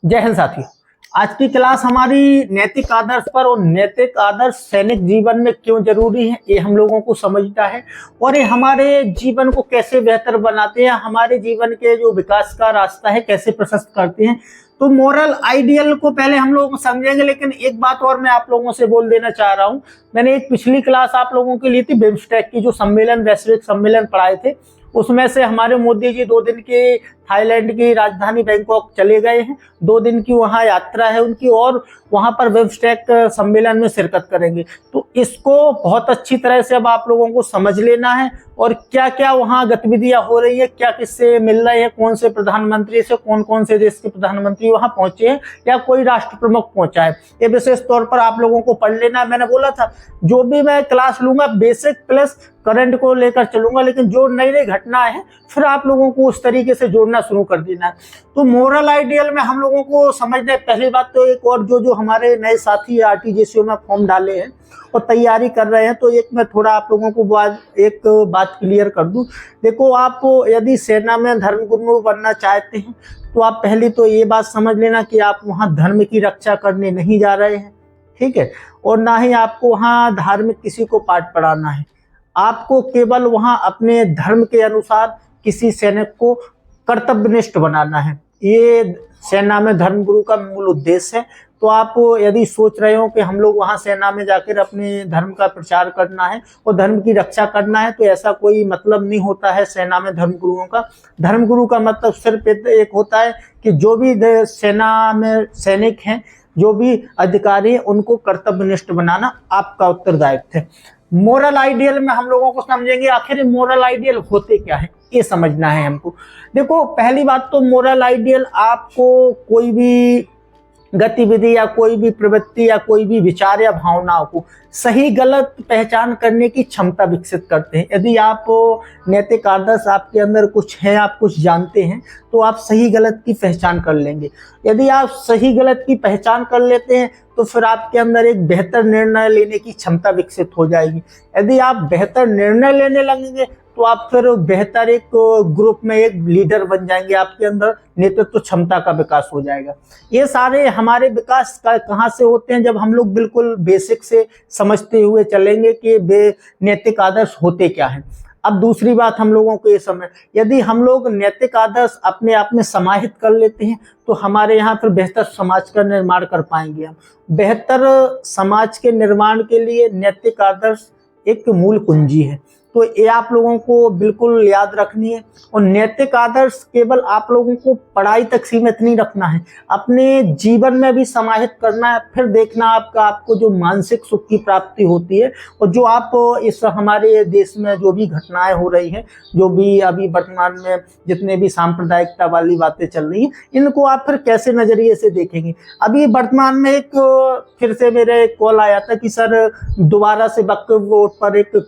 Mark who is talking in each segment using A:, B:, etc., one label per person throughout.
A: जय हिंद साथियों। आज की क्लास हमारी नैतिक आदर्श पर और नैतिक आदर्श सैनिक जीवन में क्यों जरूरी है ये हम लोगों को समझना है और ये हमारे जीवन को कैसे बेहतर बनाते हैं, हमारे जीवन के जो विकास का रास्ता है कैसे प्रशस्त करते हैं। तो मोरल आइडियल को पहले हम लोग समझेंगे, लेकिन एक बात और मैं आप लोगों से बोल देना चाह रहा हूं। मैंने एक पिछली क्लास आप लोगों के लिए थी बिम्स्टेक की जो सम्मेलन, वैश्विक सम्मेलन पढ़ाए थे, उसमें से हमारे मोदी जी 2 दिन की थाईलैंड की राजधानी बैंकॉक चले गए हैं। 2 दिन की वहां यात्रा है उनकी और वहां पर बिम्स्टेक सम्मेलन में शिरकत करेंगे। तो इसको बहुत अच्छी तरह से अब आप लोगों को समझ लेना है और क्या क्या वहां गतिविधियां हो रही है, क्या किससे मिल रहे हैं, कौन से प्रधानमंत्री से, कौन कौन से देश के प्रधानमंत्री वहां पहुंचे हैं या कोई राष्ट्र प्रमुख पहुंचा है, ये विशेष तौर पर आप लोगों को पढ़ लेना है। मैंने बोला था जो भी मैं क्लास लूंगा बेसिक प्लस करंट को लेकर चलूंगा, लेकिन जो नई नई घटनाएं हैं फिर आप लोगों को उस तरीके से जोड़ना शुरू कर देना है। तो मोरल आइडियल में हम लोगों को समझना है पहली बात तो एक, और जो हमारे नए साथी आरटीजीएसयू में फॉर्म डाले हैं और तैयारी कर रहे हैं, तो एक मैं थोड़ा आप लोगों को एक बात क्लियर कर दूं। देखो, आप यदि सेना में धर्मगुरु बनना चाहते हैं तो आप पहले तो ये बात समझ लेना कि आप वहां धर्म की रक्षा करने नहीं जा रहे हैं, ठीक है, और ना ही आपको वहां धार्मिक किसी को पाठ पढ़ाना है। आपको केवल वहां अपने धर्म के अनुसार किसी सैनिक को कर्तव्यनिष्ठ बनाना है। ये सेना में धर्मगुरु का मूल उद्देश्य है। तो आप यदि सोच रहे हो कि हम लोग वहां सेना में जाकर अपने धर्म का प्रचार करना है और धर्म की रक्षा करना है, तो ऐसा कोई मतलब नहीं होता है सेना में धर्मगुरुओं का। धर्मगुरु का मतलब सिर्फ एक होता है कि जो भी सेना में सैनिक हैं, जो भी अधिकारी हैं, उनको कर्तव्यनिष्ठ बनाना आपका उत्तरदायित्व है। मोरल आइडियल में हम लोगों को समझेंगे आखिर मोरल आइडियल होते क्या है, ये समझना है हमको। देखो, पहली बात तो मोरल आइडियल आपको कोई भी गतिविधि या कोई भी प्रवृत्ति या कोई भी विचार या भावनाओं को सही गलत पहचान करने की क्षमता विकसित करते हैं। यदि आप नैतिक आदर्श आपके अंदर कुछ है, आप कुछ जानते हैं, तो आप सही गलत की पहचान कर लेंगे। यदि आप सही गलत की पहचान कर लेते हैं तो फिर आपके अंदर एक बेहतर निर्णय लेने की क्षमता विकसित हो जाएगी। यदि आप बेहतर निर्णय लेने लगेंगे तो आप फिर बेहतर एक ग्रुप में एक लीडर बन जाएंगे, आपके अंदर नेतृत्व क्षमता का विकास हो जाएगा। ये सारे हमारे विकास कहाँ से होते हैं, जब हम लोग बिल्कुल बेसिक से समझते हुए चलेंगे कि नैतिक आदर्श होते क्या हैं। अब दूसरी बात हम लोगों को ये समझ, यदि हम लोग नैतिक आदर्श अपने आप में समाहित कर लेते हैं तो हमारे यहाँ फिर बेहतर समाज का निर्माण कर पाएंगे हम। बेहतर समाज के निर्माण के लिए नैतिक आदर्श एक मूल कुंजी है, तो ये आप लोगों को बिल्कुल याद रखनी है। और नैतिक आदर्श केवल आप लोगों को पढ़ाई तक सीमित नहीं रखना है, अपने जीवन में भी समाहित करना है। फिर देखना आपको जो मानसिक सुख की प्राप्ति होती है और जो आप इस हमारे देश में जो भी घटनाएं हो रही हैं, जो भी अभी वर्तमान में जितने भी सांप्रदायिकता वाली बातें चल रही हैं, इनको आप फिर कैसे नजरिए से देखेंगे। अभी वर्तमान में एक फिर से मेरे कॉल आया था कि सर दोबारा से वक्फ बोर्ड पर एक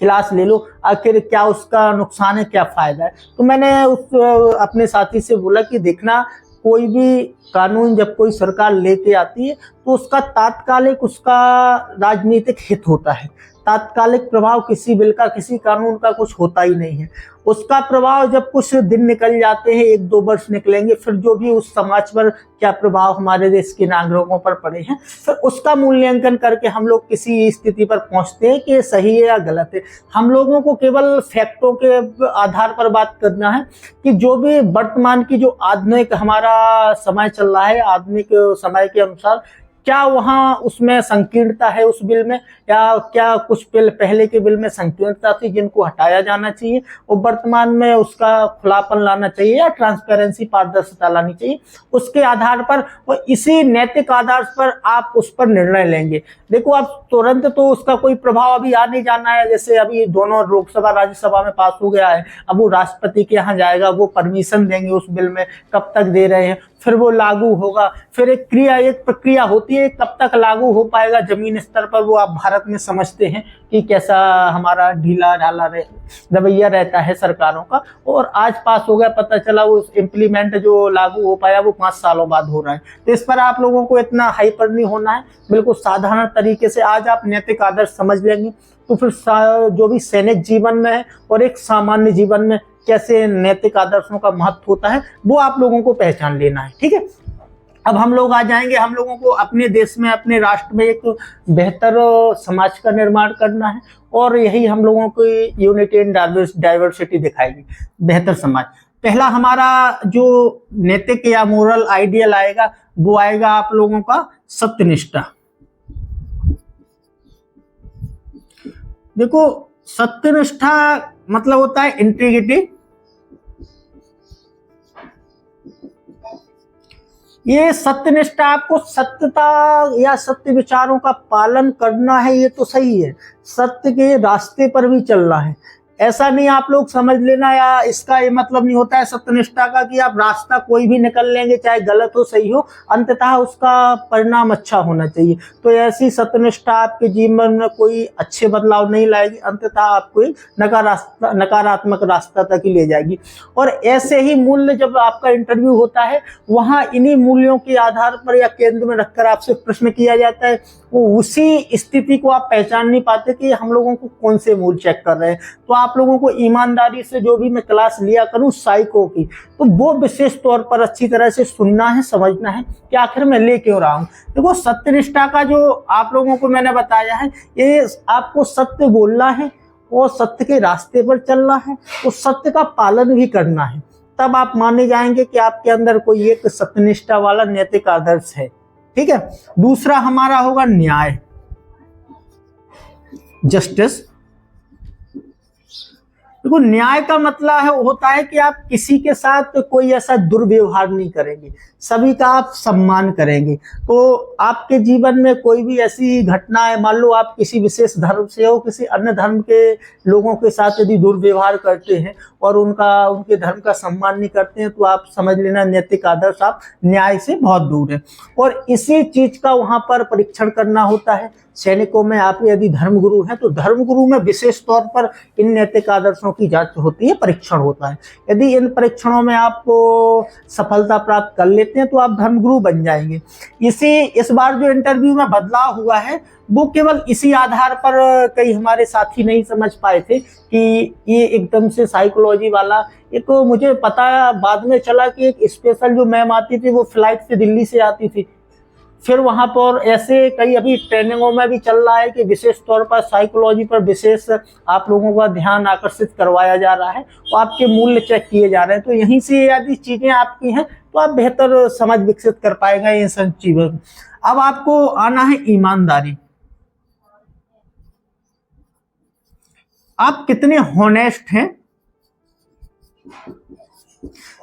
A: क्लास ले लो, आखिर क्या उसका नुकसान है, क्या फायदा है। तो मैंने उस अपने साथी से बोला कि देखना, कोई भी कानून जब कोई सरकार लेके आती है तो उसका तात्कालिक उसका राजनीतिक हित होता है। तात्कालिक प्रभाव किसी बिल का, किसी कानून का कुछ होता ही नहीं है। उसका प्रभाव जब कुछ दिन निकल जाते हैं, 1-2 वर्ष निकलेंगे, फिर जो भी उस समाज पर क्या प्रभाव हमारे देश के नागरिकों पर पड़े हैं, फिर उसका मूल्यांकन करके हम लोग किसी स्थिति पर पहुंचते हैं कि सही है या गलत है। हम लोगों को केवल फैक्टों के आधार पर बात करना है कि जो भी वर्तमान की जो आधुनिक हमारा समय चल रहा है, आधुनिक समय के अनुसार क्या वहाँ उसमें संकीर्णता है उस बिल में, या क्या कुछ बिल पहले के बिल में संकीर्णता थी जिनको हटाया जाना चाहिए और वर्तमान में उसका खुलापन लाना चाहिए या ट्रांसपेरेंसी, पारदर्शिता लानी चाहिए। उसके आधार पर और इसी नैतिक आधार पर आप उस पर निर्णय लेंगे। देखो, आप तुरंत तो उसका कोई प्रभाव अभी आ नहीं जाना है। जैसे अभी दोनों लोकसभा राज्यसभा में पास हो गया है, अब वो राष्ट्रपति के यहाँ जाएगा, वो परमिशन देंगे उस बिल में, कब तक दे रहे हैं, फिर वो लागू होगा, फिर एक प्रक्रिया होती है, कब तक लागू हो पाएगा जमीन स्तर पर, वो आप भारत में समझते हैं कि कैसा हमारा ढीला ढाला रवैया रहता है सरकारों का। और आज पास हो गया, पता चला वो इम्प्लीमेंट जो लागू हो पाया वो 5 सालों बाद हो रहा है। तो इस पर आप लोगों को इतना हाइपर नहीं होना है, बिल्कुल साधारण तरीके से आज आप नैतिक आदर्श समझ लेंगे तो फिर जो भी सैनिक जीवन में है और एक सामान्य जीवन में कैसे नैतिक आदर्शों का महत्व होता है वो आप लोगों को पहचान लेना है, ठीक है। अब हम लोग आ जाएंगे, हम लोगों को अपने देश में, अपने राष्ट्र में एक बेहतर समाज का निर्माण करना है, और यही हम लोगों को यूनिटी एंड डाइवर्सिटी दिखाएगी, बेहतर समाज। पहला हमारा जो नैतिक या मोरल आइडियल आएगा वो आएगा आप लोगों का सत्यनिष्ठा। देखो, सत्यनिष्ठा मतलब होता है इंटीग्रिटी। ये सत्यनिष्ठा, आपको सत्यता या सत्य विचारों का पालन करना है, ये तो सही है, सत्य के रास्ते पर भी चलना है। ऐसा नहीं आप लोग समझ लेना, या इसका ये मतलब नहीं होता है सत्यनिष्ठा का कि आप रास्ता कोई भी निकल लेंगे, चाहे गलत हो सही हो, अंततः उसका परिणाम अच्छा होना चाहिए। तो ऐसी सत्यनिष्ठा आपके जीवन में कोई अच्छे बदलाव नहीं लाएगी, अंततः आपको नकारात्मक रास्ता तक ही ले जाएगी। और ऐसे ही मूल्य, जब आपका इंटरव्यू होता है वहां इन्हीं मूल्यों के आधार पर या केंद्र में रखकर आपसे प्रश्न किया जाता है, वो उसी स्थिति को आप पहचान नहीं पाते कि हम लोगों को कौन से मूल चेक कर रहे हैं। तो आप लोगों को ईमानदारी से, जो भी मैं क्लास लिया करूं साइको की, तो वो विशेष तौर पर अच्छी तरह से सुनना है, समझना है कि आखिर मैं ले क्यों रहा हूं। देखो, सत्यनिष्ठा का जो आप लोगों को मैंने बताया है, ये आपको सत्य बोलना है और सत्य के रास्ते पर चलना है, तो सत्य का पालन भी करना है, तब आप माने जाएंगे कि आपके अंदर कोई एक सत्यनिष्ठा वाला नैतिक आदर्श है। ठीक है। दूसरा हमारा होगा न्याय, जस्टिस। देखो, न्याय का मतलब होता है कि आप किसी के साथ कोई ऐसा दुर्व्यवहार नहीं करेंगे, सभी का आप सम्मान करेंगे। तो आपके जीवन में कोई भी ऐसी घटना है, मान लो आप किसी विशेष धर्म से हो, किसी अन्य धर्म के लोगों के साथ यदि दुर्व्यवहार करते हैं और उनके धर्म का सम्मान नहीं करते हैं, तो आप समझ लेना नैतिक आदर्श, आप न्याय से बहुत दूर है। और इसी चीज का वहां पर परीक्षण करना होता है। सैनिकों में आप यदि धर्मगुरु हैं तो धर्मगुरु में विशेष तौर पर इन नैतिक आदर्शों की जांच होती है, परीक्षण होता है। यदि इन परीक्षणों में आप सफलता प्राप्त कर लेते हैं तो आप धर्मगुरु बन जाएंगे। इस बार जो इंटरव्यू में बदलाव हुआ है वो केवल इसी आधार पर कई हमारे साथी नहीं समझ पाए थे कि ये एकदम से साइकोलॉजी वाला, एक मुझे पता बाद में चला कि एक स्पेशल जो मैम आती थी वो फ्लाइट से दिल्ली से आती थी। फिर वहां पर ऐसे कई अभी ट्रेनिंगों में भी चल रहा है कि विशेष तौर पर साइकोलॉजी पर विशेष आप लोगों का ध्यान आकर्षित करवाया जा रहा है, तो आपके मूल्य चेक किए जा रहे हैं। तो यहीं से यदि चीजें आपकी हैं तो आप बेहतर समझ विकसित कर पाएगा इन सब चीजों। अब आपको आना है ईमानदारी। आप कितने हॉनेस्ट हैं।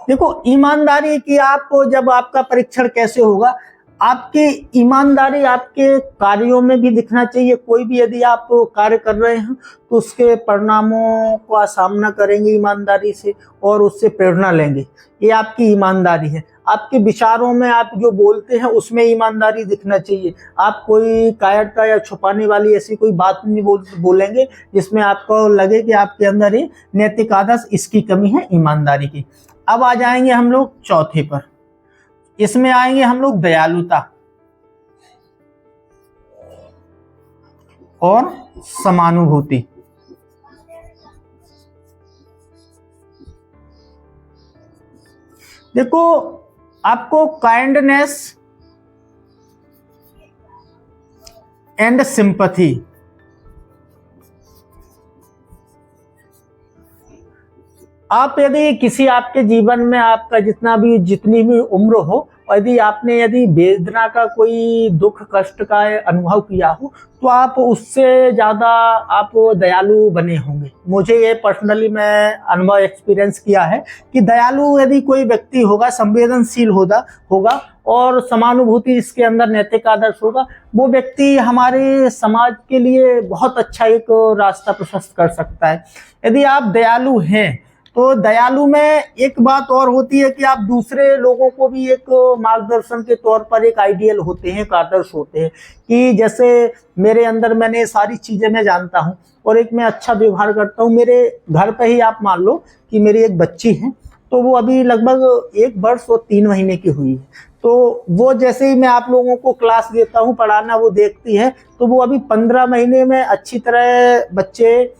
A: देखो, ईमानदारी की आप जब आपका परीक्षण कैसे होगा, आपकी ईमानदारी आपके कार्यों में भी दिखना चाहिए। कोई भी यदि आप कार्य कर रहे हैं तो उसके परिणामों का सामना करेंगे ईमानदारी से और उससे प्रेरणा लेंगे, ये आपकी ईमानदारी है। आपके विचारों में आप जो बोलते हैं उसमें ईमानदारी दिखना चाहिए। आप कोई कायरता या छुपाने वाली ऐसी कोई बात नहीं बोलेंगे जिसमें आपको लगे कि आपके अंदर ही नैतिक आदर्श, इसकी कमी है ईमानदारी की। अब आ जाएंगे हम लोग चौथे पर, इसमें आएंगे हम लोग दयालुता और समानुभूति। देखो, आपको काइंडनेस एंड सिंपैथी, आप यदि किसी आपके जीवन में आपका जितनी भी उम्र हो, यदि वेदना का कोई दुख कष्ट का अनुभव किया हो तो आप उससे ज्यादा आप दयालु बने होंगे। मुझे ये पर्सनली मैं अनुभव एक्सपीरियंस किया है कि दयालु यदि कोई व्यक्ति होगा, संवेदनशील होगा और समानुभूति इसके अंदर नैतिक आदर्श होगा, वो व्यक्ति हमारे समाज के लिए बहुत अच्छा एक रास्ता प्रशस्त कर सकता है। यदि आप दयालु हैं तो दयालु में एक बात और होती है कि आप दूसरे लोगों को भी एक मार्गदर्शन के तौर पर एक आइडियल होते हैं, एक आदर्श होते हैं। कि जैसे मेरे अंदर मैंने सारी चीजें मैं जानता हूं और एक मैं अच्छा व्यवहार करता हूं। मेरे घर पे ही आप मान लो कि मेरी एक बच्ची है, तो वो अभी लगभग 1 वर्ष और 3 महीने की हुई है। तो वो जैसे ही मैं आप लोगों को क्लास देता हूँ पढ़ाना, वो देखती है, तो वो अभी 15 महीने में अच्छी तरह बच्चे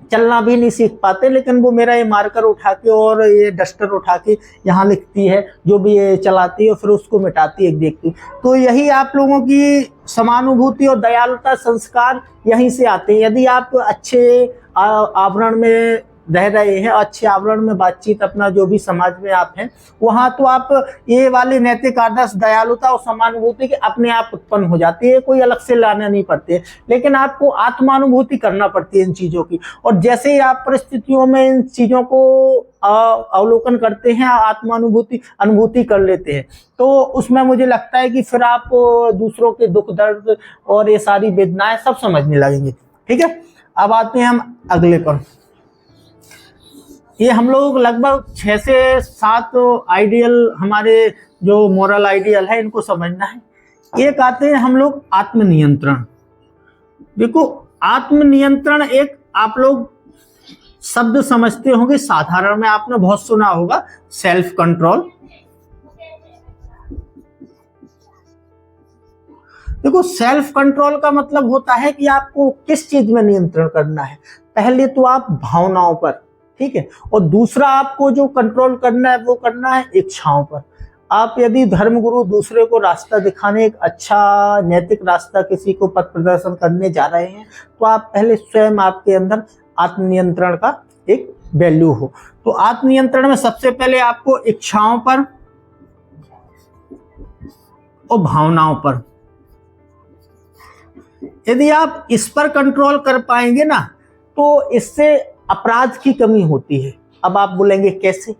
A: चलना भी नहीं सीख पाते, लेकिन वो मेरा ये मार्कर उठा के और ये डस्टर उठा के यहाँ लिखती है, जो भी ये चलाती है फिर उसको मिटाती है देखती। तो यही आप लोगों की समानुभूति और दयालुता संस्कार यहीं से आते हैं। यदि आप अच्छे आवरण में रह रहे हैं, अच्छे आवरण में बातचीत अपना जो भी समाज में आप हैं वहाँ, तो आप ये वाले नैतिक आदर्श दयालुता और समानुभूति के अपने आप उत्पन्न हो जाती है, कोई अलग से लाना नहीं पड़ते। लेकिन आपको आत्मानुभूति करना पड़ती है इन चीज़ों की, और जैसे ही आप परिस्थितियों में इन चीज़ों को अवलोकन करते हैं, अनुभूति कर लेते हैं, तो उसमें मुझे लगता है कि फिर आप दूसरों के दुख दर्द और ये सारी वेदनाएं सब समझने लगेंगे। ठीक है, अब आते हैं हम अगले पर। ये हम लोग लगभग 6 से 7 आइडियल, हमारे जो मोरल आइडियल है, इनको समझना है। एक आते हैं हम लोग आत्मनियंत्रण। देखो, आत्मनियंत्रण एक आप लोग शब्द समझते होंगे, साधारण में आपने बहुत सुना होगा, सेल्फ कंट्रोल। देखो, सेल्फ कंट्रोल का मतलब होता है कि आपको किस चीज में नियंत्रण करना है। पहले तो आप भावनाओं पर, ठीक है, और दूसरा आपको जो कंट्रोल करना है वो करना है इच्छाओं पर। आप यदि धर्मगुरु दूसरे को रास्ता दिखाने, एक अच्छा नैतिक रास्ता किसी को पथ प्रदर्शन करने जा रहे हैं, तो आप पहले स्वयं आपके अंदर आत्मनियंत्रण का एक वैल्यू हो। तो आत्मनियंत्रण में सबसे पहले आपको इच्छाओं पर और भावनाओं पर, यदि आप इस पर कंट्रोल कर पाएंगे ना, तो इससे अपराध की कमी होती है। अब आप बोलेंगे कैसे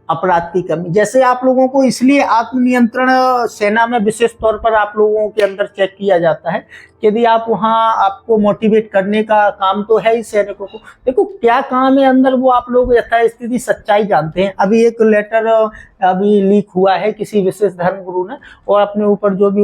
A: अपराध की कमी? जैसे आप लोगों को इसलिए आत्मनियंत्रण सेना में विशेष तौर पर आप लोगों के अंदर चेक किया जाता है, यदि आप वहां, आपको मोटिवेट करने का काम तो है ही सैनिकों को। देखो क्या काम है अंदर, वो आप लोग यथास्थिति सच्चाई जानते हैं। अभी एक लेटर अभी लीक हुआ है किसी विशेष धर्मगुरु ने, और अपने ऊपर जो भी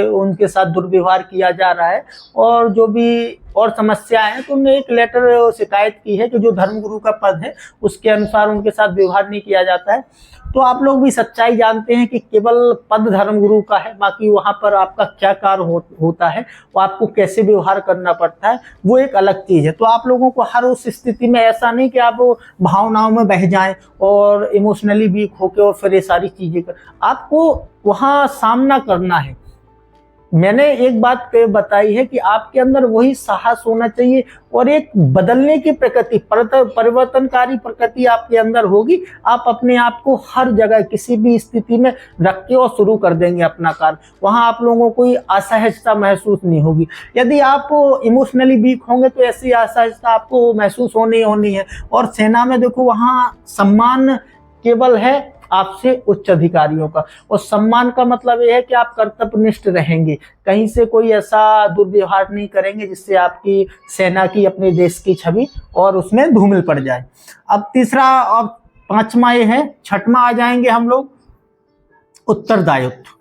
A: उनके साथ दुर्व्यवहार किया जा रहा है और जो भी और समस्याएं हैं, तो उन्होंने एक लेटर शिकायत की है कि जो धर्मगुरु का पद है उसके अनुसार उनके साथ व्यवहार नहीं किया जाता है। तो आप लोग भी सच्चाई जानते हैं कि केवल पद धर्मगुरु का है, बाकी वहां पर आपका क्या कार्य होता है, वो आपको कैसे व्यवहार करना पड़ता है, वो एक अलग चीज है। तो आप लोगों को हर उस स्थिति में ऐसा नहीं कि आप भावनाओं में बह जाएं और इमोशनली वीक होकर और फिर ये सारी चीजें आपको वहां सामना करना है। मैंने एक बात बताई है कि आपके अंदर वही साहस होना चाहिए और एक बदलने की प्रकृति, परिवर्तनकारी प्रकृति आपके अंदर होगी। आप अपने आप को हर जगह किसी भी स्थिति में रख के और शुरू कर देंगे अपना कार्य। वहां आप लोगों को कोई असहजता महसूस नहीं होगी। यदि आप इमोशनली वीक होंगे तो ऐसी असहजता आपको महसूस होनी है। और सेना में देखो, वहां सम्मान केवल है आपसे उच्च अधिकारियों का, और सम्मान का मतलब यह है कि आप कर्तव्यनिष्ठ रहेंगे, कहीं से कोई ऐसा दुर्व्यवहार नहीं करेंगे जिससे आपकी सेना की, अपने देश की छवि और उसमें धूमिल पड़ जाए। अब तीसरा और पांचवा ये है, छठवां आ जाएंगे हम लोग उत्तरदायित्व।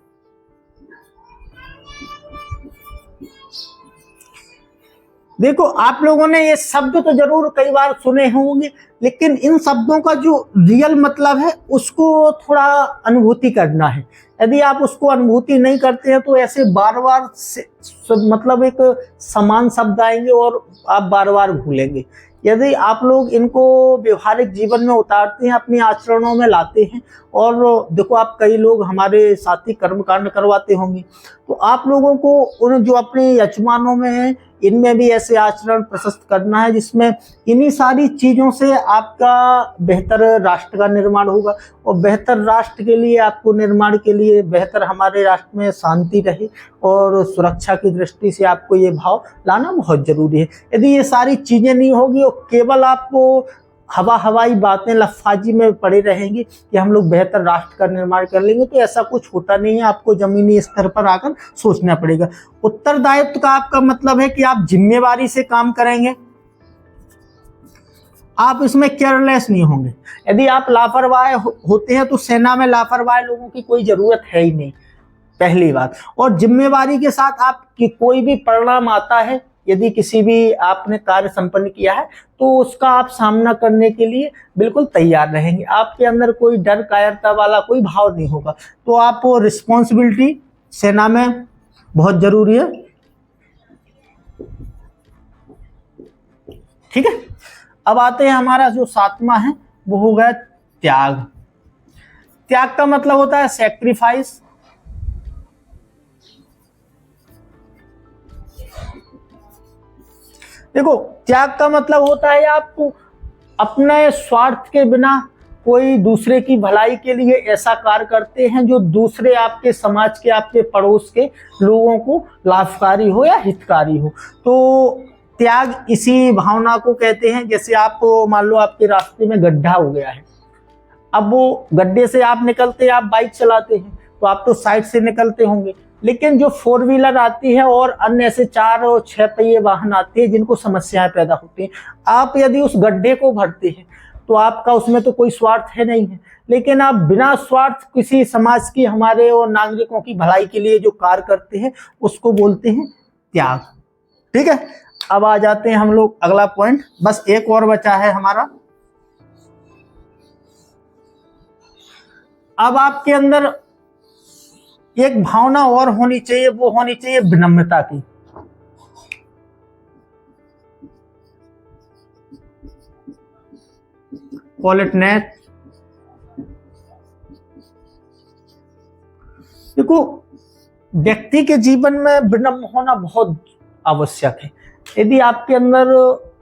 A: देखो आप लोगों ने ये शब्द तो जरूर कई बार सुने होंगे, लेकिन इन शब्दों का जो रियल मतलब है उसको थोड़ा अनुभूति करना है। यदि आप उसको अनुभूति नहीं करते हैं तो ऐसे बार बार मतलब एक समान शब्द आएंगे और आप बार बार भूलेंगे। यदि आप लोग इनको व्यवहारिक जीवन में उतारते हैं, अपने आचरणों में लाते हैं, और देखो आप कई लोग हमारे साथी कर्मकांड करवाते होंगे, तो आप लोगों को उन जो अपने यजमानों में हैं इनमें भी ऐसे आचरण प्रशस्त करना है जिसमें इन्हीं सारी चीज़ों से आपका बेहतर राष्ट्र का निर्माण होगा। और बेहतर राष्ट्र के लिए, आपको निर्माण के लिए, बेहतर हमारे राष्ट्र में शांति रहे और सुरक्षा की दृष्टि से आपको ये भाव लाना बहुत जरूरी है। यदि ये सारी चीज़ें नहीं होगी और केवल आपको हवाई बातें, लफाजी में पड़े रहेंगे कि हम लोग बेहतर राष्ट्र का निर्माण कर लेंगे, तो ऐसा कुछ होता नहीं है। आपको जमीनी स्तर पर आकर सोचना पड़ेगा। उत्तरदायित्व का आपका मतलब है कि आप जिम्मेवारी से काम करेंगे, आप इसमें केयरलेस नहीं होंगे। यदि आप लापरवाह होते हैं तो सेना में लापरवाह लोगों की कोई जरूरत है ही नहीं, पहली बात। और जिम्मेवारी के साथ आपकी कोई भी परिणाम आता है, यदि किसी भी आपने कार्य संपन्न किया है तो उसका आप सामना करने के लिए बिल्कुल तैयार रहेंगे। आपके अंदर कोई डर, कायरता वाला कोई भाव नहीं होगा। तो आप रिस्पॉन्सिबिलिटी सेना में बहुत जरूरी है। ठीक है, अब आते हैं हमारा जो 7वां है वो हो गया त्याग। त्याग का मतलब होता है सैक्रिफाइस। देखो, त्याग का मतलब होता है आपको अपने स्वार्थ के बिना कोई दूसरे की भलाई के लिए ऐसा कार्य करते हैं जो दूसरे आपके समाज के, आपके पड़ोस के लोगों को लाभकारी हो या हितकारी हो। तो त्याग इसी भावना को कहते हैं। जैसे आप मान लो आपके रास्ते में गड्ढा हो गया है, अब वो गड्ढे से आप निकलते, आप बाइक चलाते हैं तो आप तो साइड से निकलते होंगे, लेकिन जो 4 व्हीलर आती है और अन्य ऐसे 4 और 6 पहिए वाहन आते हैं जिनको समस्याएं पैदा होती हैं, आप यदि उस गड्ढे को भरते हैं तो आपका उसमें तो कोई स्वार्थ है नहीं है, लेकिन आप बिना स्वार्थ किसी समाज की, हमारे और नागरिकों की भलाई के लिए जो कार्य करते हैं उसको बोलते हैं त्याग। ठीक है, अब आ जाते हैं हम लोग अगला पॉइंट, बस एक और बचा है हमारा। अब आपके अंदर एक भावना और होनी चाहिए, वो होनी चाहिए विनम्रता की। पॉलिटनेस। देखो, व्यक्ति के जीवन में विनम्र होना बहुत आवश्यक है। यदि आपके अंदर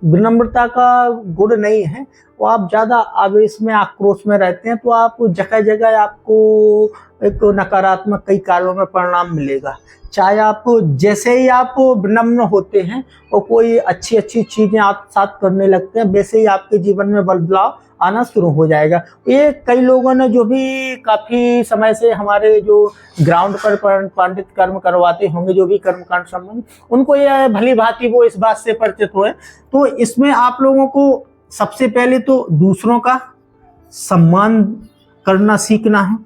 A: विनम्रता का गुण नहीं है, तो आप ज्यादा आवेश में, आक्रोश में रहते हैं, तो आप जगह जगह आपको एक नकारात्मक कई कार्यों में परिणाम मिलेगा। चाहे आप जैसे ही आप विनम्र होते हैं और कोई अच्छी अच्छी चीजें आप साथ करने लगते हैं, वैसे ही आपके जीवन में बदलाव आना शुरू हो जाएगा। ये कई लोगों ने जो भी काफी समय से हमारे जो ग्राउंड पर पंडित कर्म करवाते होंगे, जो भी कर्मकांड संबंध, उनको ये भली भांति वो इस बात से परिचित हुए। तो इसमें आप लोगों को सबसे पहले तो दूसरों का सम्मान करना सीखना है।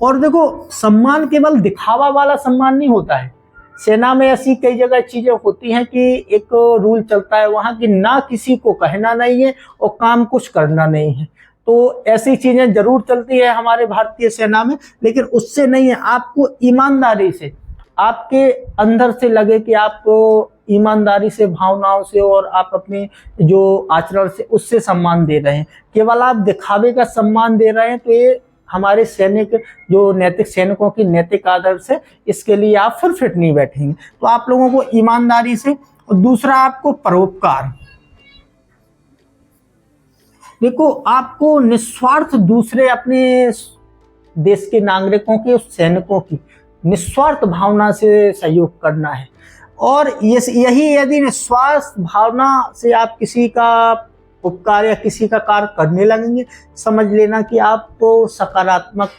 A: और देखो, सम्मान केवल दिखावा वाला सम्मान नहीं होता है। सेना में ऐसी कई जगह चीजें होती हैं कि एक रूल चलता है वहां कि ना किसी को कहना नहीं है और काम कुछ करना नहीं है। तो ऐसी चीजें जरूर चलती है हमारे भारतीय सेना में, लेकिन उससे नहीं है। आपको ईमानदारी से, आपके अंदर से लगे कि आप ईमानदारी से, भावनाओं से और आप अपने जो आचरण से उससे सम्मान दे रहे हैं। केवल आप दिखावे का सम्मान दे रहे हैं तो ये हमारे सैनिक, जो नैतिक सैनिकों की नैतिक आदर्श है, इसके लिए आप फिर फिट नहीं बैठेंगे। तो आप लोगों को ईमानदारी से, और दूसरा आपको परोपकार। देखो, आपको निस्वार्थ दूसरे अपने देश के नागरिकों की, सैनिकों की निस्वार्थ भावना से सहयोग करना है। और यही यदि निस्वार्थ भावना से आप किसी का उपकार या किसी का कार्य करने लगेंगे, समझ लेना कि आप तो सकारात्मक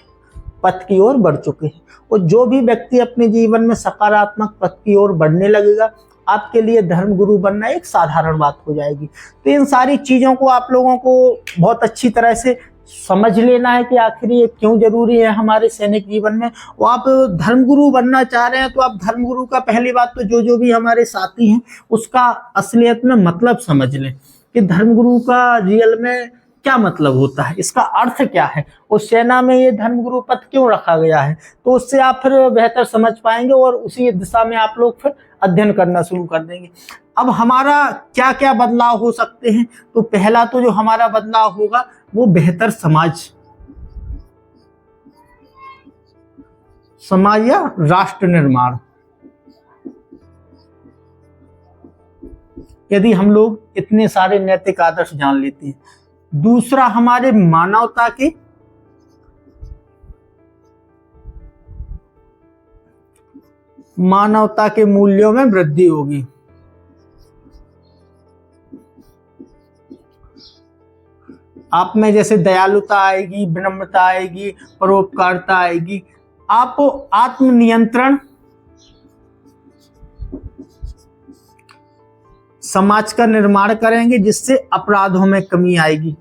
A: पथ की ओर बढ़ चुके हैं। और जो भी व्यक्ति अपने जीवन में सकारात्मक पथ की ओर बढ़ने लगेगा, आपके लिए धर्मगुरु बनना एक साधारण बात हो जाएगी। तो इन सारी चीजों को आप लोगों को बहुत अच्छी तरह से समझ लेना है कि आखिर ये क्यों जरूरी है हमारे सैनिक जीवन में। वो आप धर्मगुरु बनना चाह रहे हैं तो आप धर्मगुरु का पहली बात तो जो भी हमारे साथी हैं उसका असलियत में मतलब समझ लें कि धर्मगुरु का रियल में क्या मतलब होता है, इसका अर्थ क्या है, उस सेना में ये धर्मगुरु पद क्यों रखा गया है। तो उससे आप फिर बेहतर समझ पाएंगे और उसी दिशा में आप लोग फिर अध्ययन करना शुरू कर देंगे। अब हमारा क्या क्या बदलाव हो सकते हैं, तो पहला तो जो हमारा बदलाव होगा वो बेहतर समाज या राष्ट्र निर्माण। यदि हम लोग इतने सारे नैतिक आदर्श जान लेते हैं। दूसरा, हमारे मानवता के मूल्यों में वृद्धि होगी। आप में जैसे दयालुता आएगी, विनम्रता आएगी, परोपकारता आएगी। आप आत्मनियंत्रण, समाज का निर्माण करेंगे जिससे अपराधों में कमी आएगी।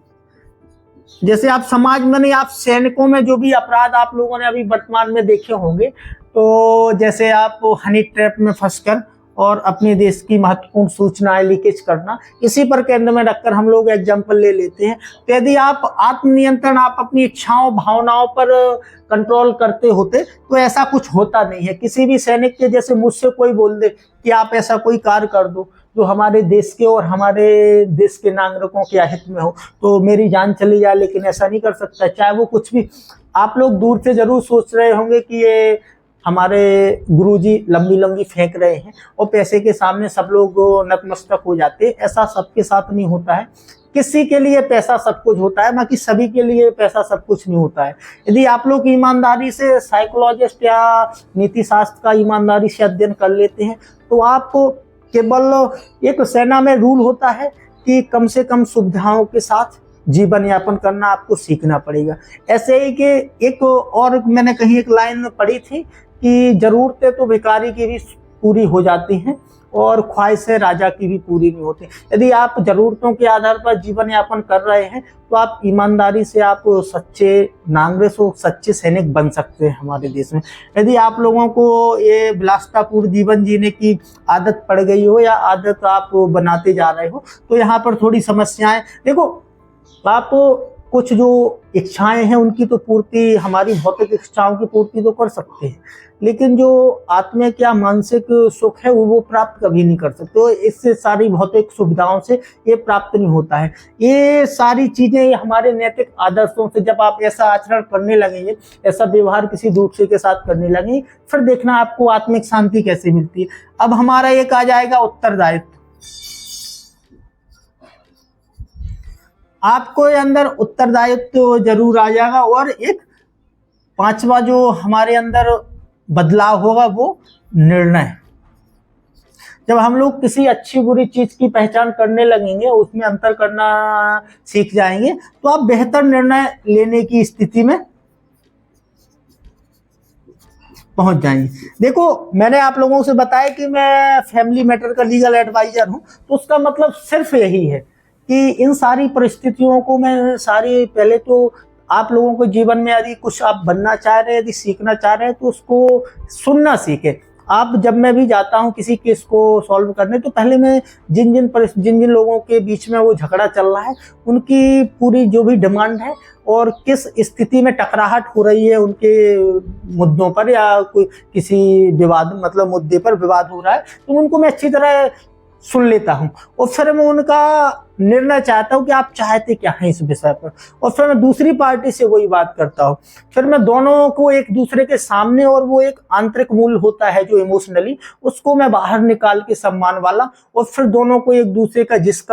A: जैसे आप समाज में नहीं, आप सैनिकों में जो भी अपराध आप लोगों ने अभी वर्तमान में देखे होंगे, तो जैसे आप हनी ट्रैप में फंसकर और अपने देश की महत्वपूर्ण सूचनाएं लीकेज करना, इसी पर केंद्र में रखकर हम लोग एग्जाम्पल ले लेते हैं। तो यदि आप आत्मनियंत्रण, आप अपनी इच्छाओं भावनाओं पर कंट्रोल करते होते तो ऐसा कुछ होता नहीं है। किसी भी सैनिक के जैसे मुझसे कोई बोल दे कि आप ऐसा कोई कार्य कर दो, जो हमारे देश के और हमारे देश के नागरिकों के हित में हो, तो मेरी जान चली जाए, लेकिन ऐसा नहीं कर सकता। चाहे वो कुछ भी, आप लोग दूर से जरूर सोच रहे होंगे कि ये हमारे गुरुजी लंबी लंबी फेंक रहे हैं और पैसे के सामने सब लोग नतमस्तक हो जाते हैं। ऐसा सबके साथ नहीं होता है। किसी के लिए पैसा सब कुछ होता है, बाकी सभी के लिए पैसा सब कुछ नहीं होता है। यदि आप लोग ईमानदारी से साइकोलॉजिस्ट या नीति शास्त्र का ईमानदारी से अध्ययन कर लेते हैं, तो आप केवल एक सेना में रूल होता है कि कम से कम सुविधाओं के साथ जीवन यापन करना आपको सीखना पड़ेगा। ऐसे ही कि एक और मैंने कहीं एक लाइन पढ़ी थी कि जरूरतें तो भिखारी की भी पूरी हो जाती हैं और ख्वाहिशें राजा की भी पूरी नहीं होती। यदि आप जरूरतों के आधार पर जीवन यापन कर रहे हैं, तो आप ईमानदारी से आप सच्चे नागरिक और सच्चे सैनिक बन सकते हैं हमारे देश में। यदि आप लोगों को ये विलासितापूर्ण जीवन जीने की आदत पड़ गई हो या आदत आप बनाते जा रहे हो, तो यहाँ पर थोड़ी समस्याएं। देखो, आप कुछ जो इच्छाएं हैं उनकी तो पूर्ति, हमारी भौतिक इच्छाओं की पूर्ति तो कर सकते हैं, लेकिन जो आत्मिक या मानसिक सुख है वो प्राप्त कभी नहीं कर सकते। तो इससे सारी भौतिक सुविधाओं से ये प्राप्त नहीं होता है। ये सारी चीजें हमारे नैतिक आदर्शों से, जब आप ऐसा आचरण करने लगेंगे, ऐसा व्यवहार किसी दूसरे के साथ करने लगेंगे, फिर देखना आपको आत्मिक शांति कैसे मिलती है। अब हमारा एक आ जाएगा उत्तरदायित्व। आपको अंदर उत्तरदायित्व जरूर आ जाएगा। और एक पांचवा जो हमारे अंदर बदलाव होगा वो निर्णय। जब हम लोग किसी अच्छी बुरी चीज की पहचान करने लगेंगे, उसमें अंतर करना सीख जाएंगे, तो आप बेहतर निर्णय लेने की स्थिति में पहुंच जाएंगे। देखो, मैंने आप लोगों से बताया कि मैं फैमिली मैटर का लीगल एडवाइजर हूं, तो उसका मतलब सिर्फ यही है कि इन सारी परिस्थितियों को मैं पहले तो आप लोगों को जीवन में यदि कुछ आप बनना चाह रहे हैं, यदि सीखना चाह रहे हैं, तो उसको सुनना सीखे। आप जब मैं भी जाता हूं किसी केस को सॉल्व करने, तो पहले मैं जिन जिन लोगों के बीच में वो झगड़ा चल रहा है, उनकी पूरी जो भी डिमांड है और किस स्थिति में टकराहट हो रही है उनके मुद्दों पर, या कोई किसी विवाद मतलब मुद्दे पर विवाद हो रहा है, तो उनको मैं अच्छी तरह सुन लेता हूं और फिर मैं उनका निर्णय चाहता हूं कि आप चाहते क्या हैं इस विषय पर, और फिर मैं दूसरी पार्टी से वही बात करता हूं। फिर मैं दोनों को एक दूसरे के सामने, और वो एक आंतरिक मूल होता है जो इमोशनली, उसको मैं बाहर निकाल के सम्मान वाला, और फिर दोनों को एक दूसरे का जिसका